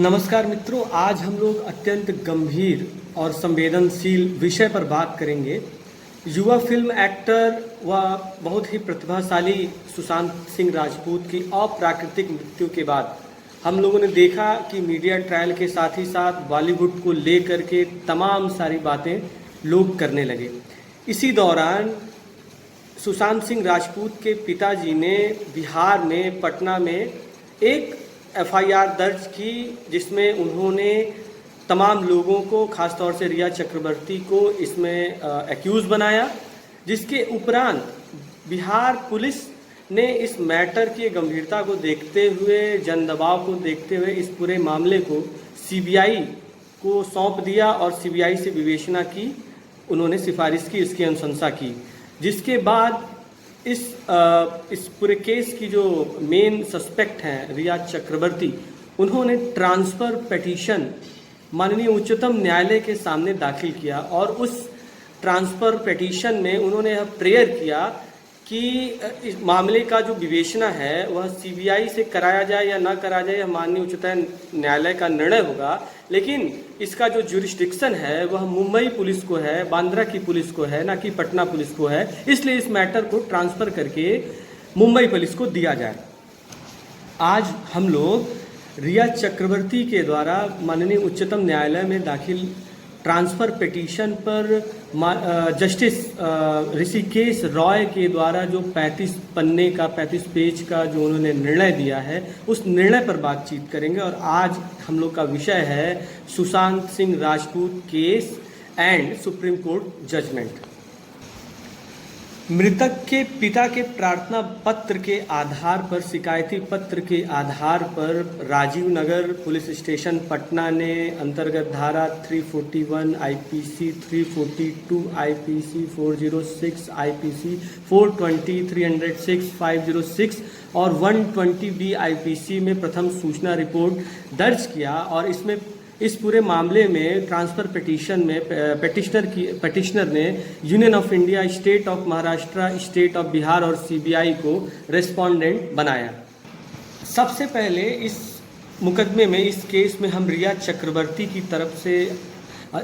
नमस्कार मित्रों, आज हम लोग अत्यंत गंभीर और संवेदनशील विषय पर बात करेंगे। युवा फिल्म एक्टर व बहुत ही प्रतिभाशाली सुशांत सिंह राजपूत की अप्राकृतिक मृत्यु के बाद हम लोगों ने देखा कि मीडिया ट्रायल के साथ ही साथ बॉलीवुड को लेकर के तमाम सारी बातें लोग करने लगे। इसी दौरान सुशांत सिंह राजपूत के पिताजी ने बिहार में पटना में एक एफआईआर दर्ज की, जिसमें उन्होंने तमाम लोगों को, खासतौर से रिया चक्रवर्ती को इसमें एक्यूज़ बनाया। जिसके उपरांत बिहार पुलिस ने इस मैटर की गंभीरता को देखते हुए, जन दबाव को देखते हुए इस पूरे मामले को सीबीआई को सौंप दिया और सीबीआई से विवेचना की, उन्होंने सिफारिश की, इसकी अनुशंसा की। जिसके बाद इस पूरे केस की जो मेन सस्पेक्ट हैं रिया चक्रवर्ती, उन्होंने ट्रांसफ़र पिटीशन माननीय उच्चतम न्यायालय के सामने दाखिल किया और उस ट्रांसफ़र पिटीशन में उन्होंने यह प्रेयर किया कि इस मामले का जो विवेचना है वह सीबीआई से कराया जाए या ना कराया जाए, यह माननीय उच्चतम न्यायालय का निर्णय होगा। लेकिन इसका जो जुरिस्डिक्शन है वह मुंबई पुलिस को है, बांद्रा की पुलिस को है, ना कि पटना पुलिस को है। इसलिए इस मैटर को ट्रांसफ़र करके मुंबई पुलिस को दिया जाए। आज हम लोग रिया चक्रवर्ती के द्वारा माननीय उच्चतम न्यायालय में दाखिल ट्रांसफ़र पिटीशन पर जस्टिस ऋषिकेश रॉय के द्वारा जो 35 पन्ने का 35 पेज का जो उन्होंने निर्णय दिया है, उस निर्णय पर बातचीत करेंगे। और आज हम लोग का विषय है Sushant Singh Rajput case and supreme court judgment. मृतक के पिता के प्रार्थना पत्र के आधार पर, शिकायती पत्र के आधार पर राजीव नगर पुलिस स्टेशन पटना ने अंतर्गत धारा 341 आईपीसी, 342 आईपीसी, 406 आईपीसी, 420, 306, 506 और 120 बी आईपीसी में प्रथम सूचना रिपोर्ट दर्ज किया। और इसमें इस पूरे मामले में ट्रांसफ़र पिटीशन में पिटिशनर ने union of India, state of Maharashtra, state of Bihar और सीबीआई को रेस्पोंडेंट बनाया। सबसे पहले इस मुकदमे में, इस केस में हम रिया चक्रवर्ती की तरफ से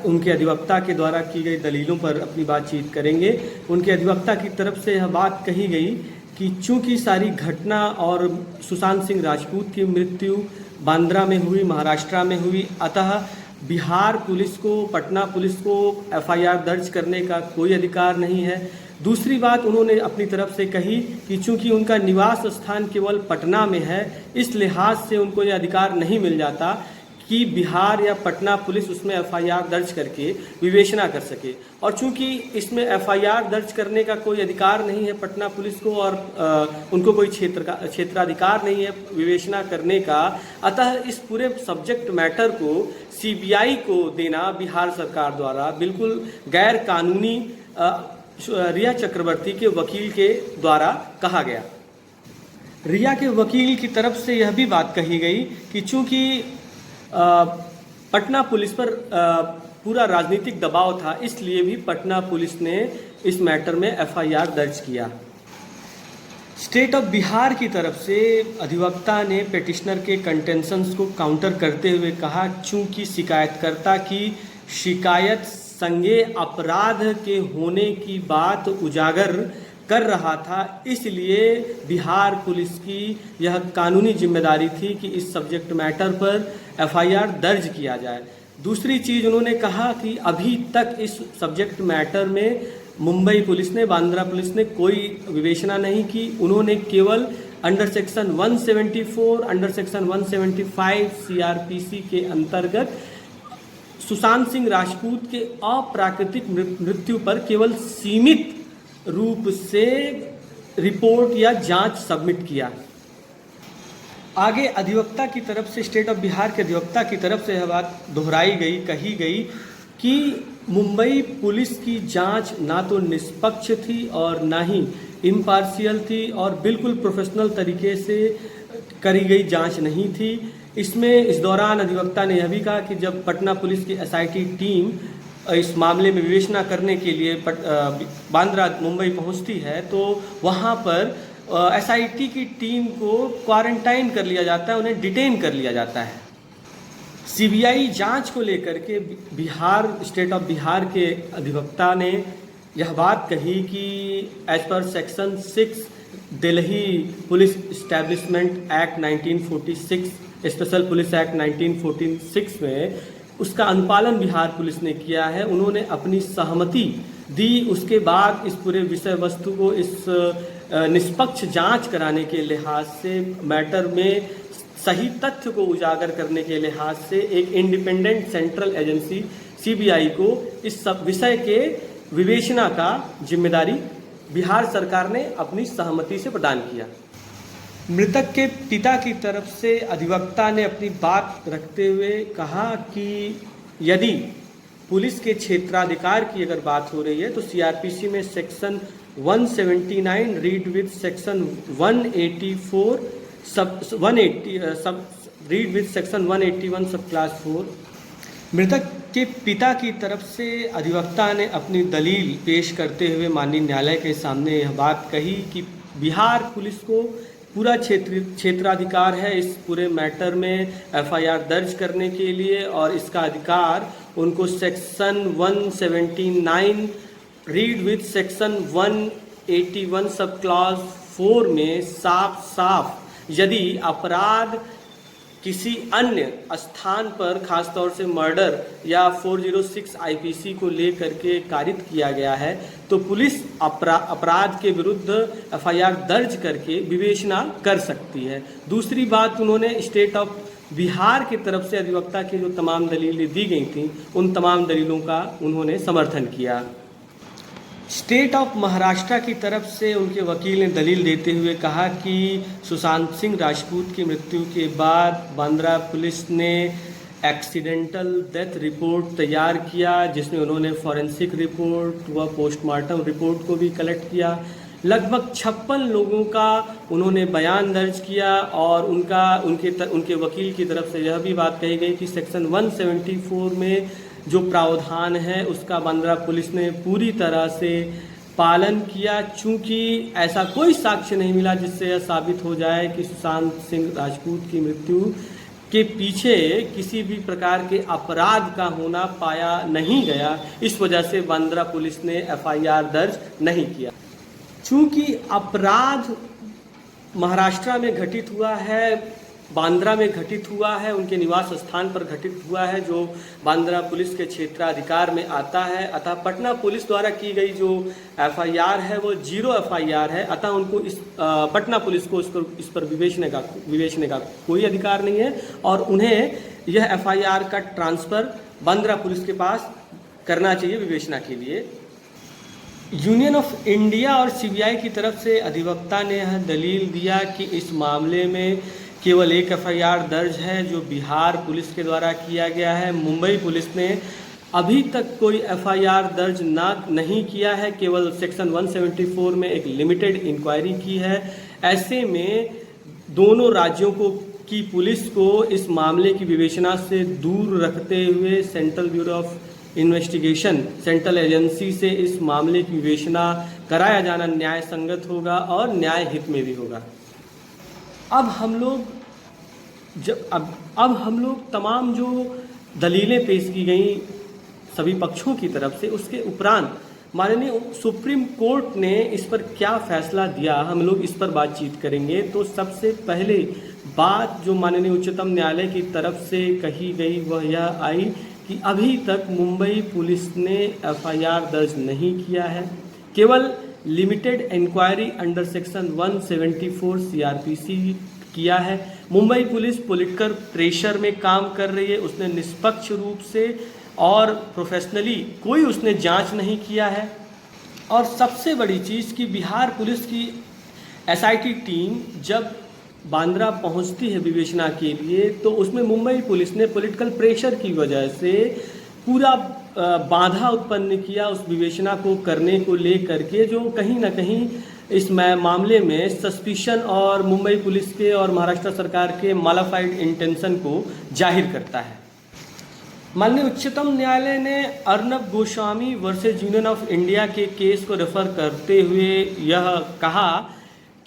उनके अधिवक्ता के द्वारा की गई दलीलों पर अपनी बातचीत करेंगे। उनके अधिवक्ता की तरफ से यह बात कही गई कि चूंकि सारी घटना और सुशांत सिंह राजपूत की मृत्यु बांद्रा में हुई, महाराष्ट्र में हुई, अतः बिहार पुलिस को, पटना पुलिस को एफआईआर दर्ज करने का कोई अधिकार नहीं है। दूसरी बात उन्होंने अपनी तरफ से कही कि चूंकि उनका निवास स्थान केवल पटना में है, इस लिहाज से उनको ये अधिकार नहीं मिल जाता कि बिहार या पटना पुलिस उसमें एफआईआर दर्ज करके विवेचना कर सके। और चूंकि इसमें एफआईआर दर्ज करने का कोई अधिकार नहीं है पटना पुलिस को, और उनको कोई क्षेत्राधिकार नहीं है विवेचना करने का, अतः इस पूरे सब्जेक्ट मैटर को सीबीआई को देना बिहार सरकार द्वारा बिल्कुल गैर कानूनी रिया चक्रवर्ती के वकील के द्वारा कहा गया। रिया के वकील की तरफ से यह भी बात कही गई कि चूंकि पटना पुलिस पर पूरा राजनीतिक दबाव था, इसलिए भी पटना पुलिस ने इस मैटर में एफआईआर दर्ज किया। स्टेट ऑफ बिहार की तरफ से अधिवक्ता ने पिटिशनर के कंटेंशंस को काउंटर करते हुए कहा, चूंकि शिकायतकर्ता की शिकायत संज्ञेय अपराध के होने की बात उजागर कर रहा था, इसलिए बिहार पुलिस की यह कानूनी जिम्मेदारी थी कि इस सब्जेक्ट मैटर पर एफआईआर दर्ज किया जाए। दूसरी चीज़ उन्होंने कहा कि अभी तक इस सब्जेक्ट मैटर में मुंबई पुलिस ने, बांद्रा पुलिस ने कोई विवेचना नहीं की। उन्होंने केवल under section 174, under section 175 CrPC के अंतर्गत सुशांत सिंह राजपूत के अप्राकृतिक मृत्यु पर केवल सीमित रूप से रिपोर्ट या जांच सबमिट किया। आगे अधिवक्ता की तरफ से, स्टेट ऑफ बिहार के अधिवक्ता की तरफ से यह बात दोहराई गई, कही गई कि मुंबई पुलिस की जांच ना तो निष्पक्ष थी और ना ही इम्पार्शियल थी और बिल्कुल प्रोफेशनल तरीके से करी गई जांच नहीं थी। इसमें इस दौरान अधिवक्ता ने यह भी कहा कि जब पटना पुलिस की एसआईटी टीम इस मामले में विवेचना करने के लिए बांद्रा मुंबई पहुंचती है, तो वहां पर एसआईटी की टीम को क्वारंटाइन कर लिया जाता है, उन्हें डिटेन कर लिया जाता है। सीबीआई जांच को लेकर के बिहार स्टेट ऑफ बिहार के अधिवक्ता ने यह बात कही कि एज पर section 6 Delhi police establishment act 1946 special police act 1946 में उसका अनुपालन बिहार पुलिस ने किया है। उन्होंने अपनी सहमति दी। उसके बाद इस पूरे विषय वस्तु को इस निष्पक्ष जांच कराने के लिहाज से मैटर में सही तथ्य को उजागर करने के लिहाज से एक इंडिपेंडेंट सेंट्रल एजेंसी सीबीआई को इस सब विषय के विवेचना का जिम्मेदारी बिहार सरकार ने अपनी सहमति से प्रदान किया। मृतक के पिता की तरफ से अधिवक्ता ने अपनी बात रखते हुए कहा कि यदि पुलिस के क्षेत्राधिकार की अगर बात हो रही है तो सीआरपीसी में section 179 read with section 184 read with section 181 सब क्लास 4। मृतक के पिता की तरफ से अधिवक्ता ने अपनी दलील पेश करते हुए माननीय न्यायालय के सामने यह बात कही कि बिहार पुलिस को पूरा क्षेत्राधिकार है इस पूरे मैटर में एफआईआर दर्ज करने के लिए, और इसका अधिकार उनको section 179 read with section 181 sub clause 4 में साफ साफ यदि अपराध किसी अन्य स्थान पर खासतौर से मर्डर या 406 आईपीसी को लेकर के कारित किया गया है तो पुलिस अपराध के विरुद्ध एफआईआर दर्ज करके विवेचना कर सकती है। दूसरी बात, उन्होंने स्टेट ऑफ बिहार की तरफ से अधिवक्ता की जो तमाम दलीलें दी गई थी उन तमाम दलीलों का उन्होंने समर्थन किया। स्टेट ऑफ महाराष्ट्र की तरफ से उनके वकील ने दलील देते हुए कहा कि सुशांत सिंह राजपूत की मृत्यु के बाद बांद्रा पुलिस ने एक्सीडेंटल डेथ रिपोर्ट तैयार किया, जिसमें उन्होंने फॉरेंसिक रिपोर्ट व पोस्टमार्टम रिपोर्ट को भी कलेक्ट किया। लगभग 56 लोगों का उन्होंने बयान दर्ज किया और उनके वकील की तरफ से यह भी बात कही गई कि सेक्शन 174 में जो प्रावधान है उसका बांद्रा पुलिस ने पूरी तरह से पालन किया, चूंकि ऐसा कोई साक्ष्य नहीं मिला जिससे यह साबित हो जाए कि सुशांत सिंह राजपूत की मृत्यु के पीछे किसी भी प्रकार के अपराध का होना पाया नहीं गया। इस वजह से बांद्रा पुलिस ने एफआईआर दर्ज नहीं किया। चूंकि अपराध महाराष्ट्र में घटित हुआ है, बांद्रा में घटित हुआ है, उनके निवास स्थान पर घटित हुआ है जो बांद्रा पुलिस के क्षेत्राधिकार में आता है, अतः पटना पुलिस द्वारा की गई जो एफआईआर है वो 0 एफआईआर है। अतः उनको पटना पुलिस को इस पर विवेचने का कोई अधिकार नहीं है और उन्हें यह एफआईआर का ट्रांसफ़र बांद्रा पुलिस के पास करना चाहिए विवेचना के लिए। यूनियन ऑफ इंडिया और सीबीआई की तरफ से अधिवक्ता ने यह दलील दिया कि इस मामले में केवल एक एफआईआर दर्ज है जो बिहार पुलिस के द्वारा किया गया है। मुंबई पुलिस ने अभी तक कोई एफआईआर दर्ज नहीं किया है, केवल सेक्शन 174 में एक लिमिटेड इंक्वायरी की है। ऐसे में दोनों राज्यों की पुलिस को इस मामले की विवेचना से दूर रखते हुए central bureau of investigation central agency से इस मामले की विवेचना कराया जाना न्याय संगत होगा और न्याय हित में भी होगा। अब हम लोग तमाम जो दलीलें पेश की गई सभी पक्षों की तरफ से, उसके उपरांत माननीय सुप्रीम कोर्ट ने इस पर क्या फैसला दिया, हम लोग इस पर बातचीत करेंगे। तो सबसे पहले बात जो माननीय उच्चतम न्यायालय की तरफ से कही गई वह यह आई कि अभी तक मुंबई पुलिस ने एफआईआर दर्ज नहीं किया है, केवल limited inquiry under section 174 CrPC किया है। मुंबई पुलिस पॉलिटिकल प्रेशर में काम कर रही है, उसने निष्पक्ष रूप से और प्रोफेशनली कोई उसने जांच नहीं किया है। और सबसे बड़ी चीज़ कि बिहार पुलिस की एसआईटी टीम जब बांद्रा पहुंचती है विवेचना के लिए तो उसमें मुंबई पुलिस ने पॉलिटिकल प्रेशर की वजह से पूरा बाधा उत्पन्न किया उस विवेचना को करने को लेकर के, जो कहीं ना कहीं इस मामले में सस्पिशन और मुंबई पुलिस के और महाराष्ट्र सरकार के मॉडिफाइड इंटेंशन को जाहिर करता है। माननीय उच्चतम न्यायालय ने Arnab Goswami versus union of India के केस को रेफर करते हुए यह कहा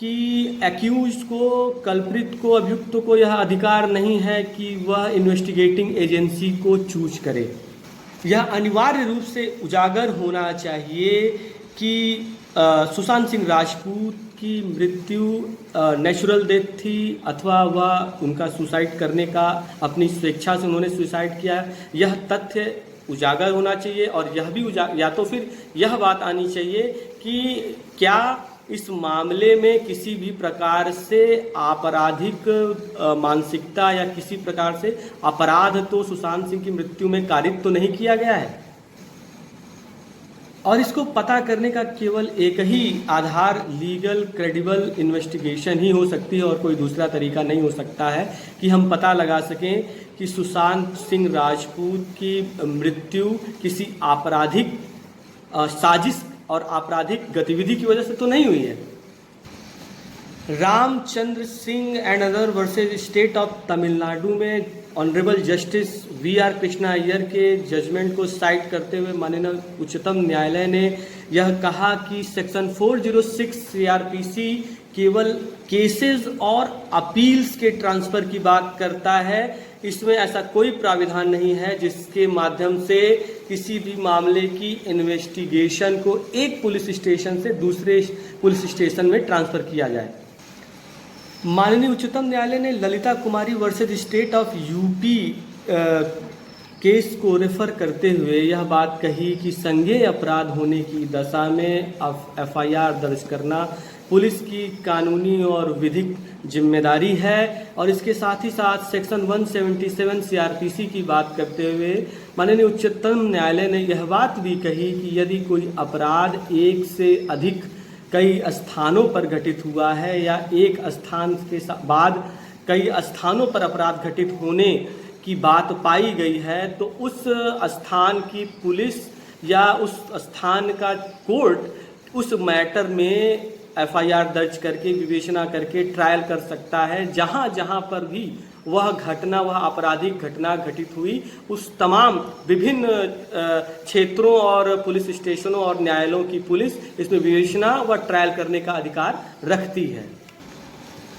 कि एक्यूज को, कल्प्रिट को, अभियुक्त को यह अधिकार नहीं है कि वह इन्वेस्टिगेटिंग एजेंसी को चूज करे। यह अनिवार्य रूप से उजागर होना चाहिए कि सुशांत सिंह राजपूत की मृत्यु नेचुरल डेथ थी अथवा वह उनका सुसाइड करने का अपनी स्वेच्छा से उन्होंने सुसाइड किया, यह तथ्य उजागर होना चाहिए। और यह भी या तो फिर यह बात आनी चाहिए कि क्या इस मामले में किसी भी प्रकार से आपराधिक मानसिकता या किसी प्रकार से अपराध तो सुशांत सिंह की मृत्यु में कारित तो नहीं किया गया है। और इसको पता करने का केवल एक ही आधार लीगल क्रेडिबल इन्वेस्टिगेशन ही हो सकती है और कोई दूसरा तरीका नहीं हो सकता है कि हम पता लगा सकें कि सुशांत सिंह राजपूत की मृत्यु किसी आपराधिक साजिश और आपराधिक गतिविधि की वजह से तो नहीं हुई है। Ramachandra Singh and other versus state of Tamil Nadu में honourable justice V R. Krishna Iyer के जजमेंट को साइट करते हुए माननीय उच्चतम न्यायालय ने यह कहा कि सेक्शन 406 सीआरपीसी केवल केसेस और अपील्स के ट्रांसफर की बात करता है। इसमें ऐसा कोई प्राविधान नहीं है जिसके माध्यम से किसी भी मामले की इन्वेस्टिगेशन को एक पुलिस स्टेशन से दूसरे पुलिस स्टेशन में ट्रांसफर किया जाए। माननीय उच्चतम न्यायालय ने Lalita Kumari versus state of UP case को रेफर करते हुए यह बात कही कि संज्ञेय अपराध होने की दशा में एफआईआर दर्ज करना पुलिस की कानूनी और विधिक जिम्मेदारी है। और इसके साथ ही साथ सेक्शन 177 सीआरपीसी की बात करते हुए माननीय उच्चतम न्यायालय ने यह बात भी कही कि यदि कोई अपराध एक से अधिक कई स्थानों पर घटित हुआ है या एक स्थान के बाद कई स्थानों पर अपराध घटित होने की बात पाई गई है तो उस स्थान की पुलिस या उस स्थान का कोर्ट उस मैटर में एफआईआर दर्ज करके विवेचना करके ट्रायल कर सकता है। जहां जहां पर भी वह घटना, वह आपराधिक घटना घटित हुई, उस तमाम विभिन्न क्षेत्रों और पुलिस स्टेशनों और न्यायालयों की पुलिस इसमें विवेचना व ट्रायल करने का अधिकार रखती है।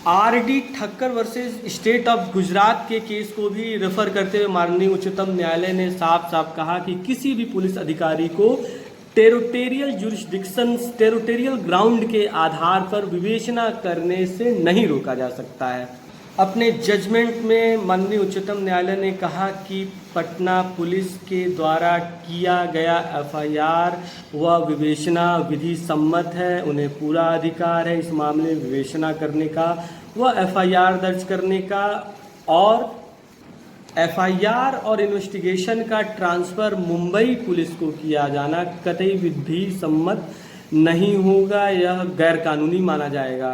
RD. Thakkar versus state of Gujarat के केस को भी रेफर करते हुए माननीय उच्चतम न्यायालय ने साफ साफ कहा कि किसी भी पुलिस अधिकारी को टेरिटोरियल जुरिस्डिक्शन, टेरिटोरियल ग्राउंड के आधार पर विवेचना करने से नहीं रोका जा सकता है। अपने जजमेंट में माननीय उच्चतम न्यायालय ने कहा कि पटना पुलिस के द्वारा किया गया एफआईआर व विवेचना विधि सम्मत है, उन्हें पूरा अधिकार है इस मामले में विवेचना करने का व एफआईआर दर्ज करने का। और एफआईआर और इन्वेस्टिगेशन का ट्रांसफ़र मुंबई पुलिस को किया जाना कतई विधि सम्मत नहीं होगा, यह गैरकानूनी माना जाएगा।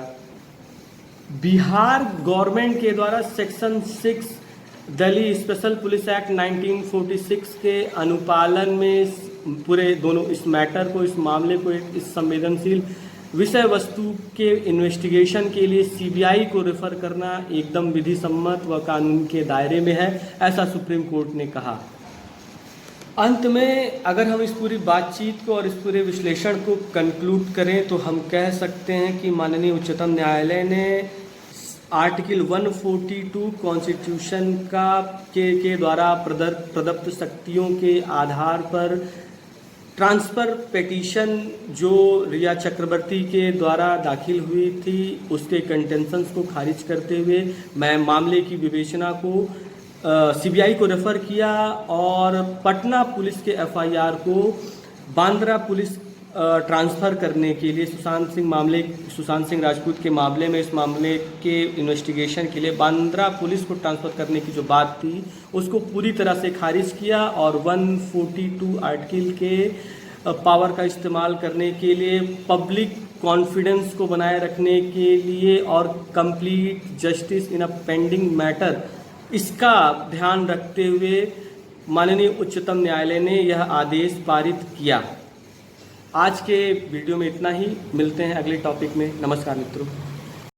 बिहार गवर्नमेंट के द्वारा section 6 Delhi special police act 1946 के अनुपालन में पूरे दोनों इस मैटर को, इस मामले को, इस संवेदनशील विषय वस्तु के इन्वेस्टिगेशन के लिए सीबीआई को रेफर करना एकदम विधि सम्मत व कानून के दायरे में है, ऐसा सुप्रीम कोर्ट ने कहा। अंत में अगर हम इस पूरी बातचीत को और इस पूरे विश्लेषण को कंक्लूड करें तो हम कह सकते हैं कि माननीय उच्चतम न्यायालय ने आर्टिकल 142 कॉन्स्टिट्यूशन के द्वारा प्रदत्त शक्तियों के आधार पर ट्रांसफ़र पिटीशन जो रिया चक्रवर्ती के द्वारा दाखिल हुई थी उसके कंटेंशंस को खारिज करते हुए मैं मामले की विवेचना को सीबीआई को रेफर किया और पटना पुलिस के एफआईआर को बांद्रा पुलिस ट्रांसफ़र करने के लिए सुशांत सिंह राजपूत के मामले में, इस मामले के इन्वेस्टिगेशन के लिए बांद्रा पुलिस को ट्रांसफ़र करने की जो बात थी उसको पूरी तरह से खारिज किया और 142 आर्टिकल के पावर का इस्तेमाल करने के लिए, पब्लिक कॉन्फिडेंस को बनाए रखने के लिए और complete justice in a pending matter, इसका ध्यान रखते हुए माननीय उच्चतम न्यायालय ने यह आदेश पारित किया। आज के वीडियो में इतना ही, मिलते हैं अगले टॉपिक में। नमस्कार मित्रों।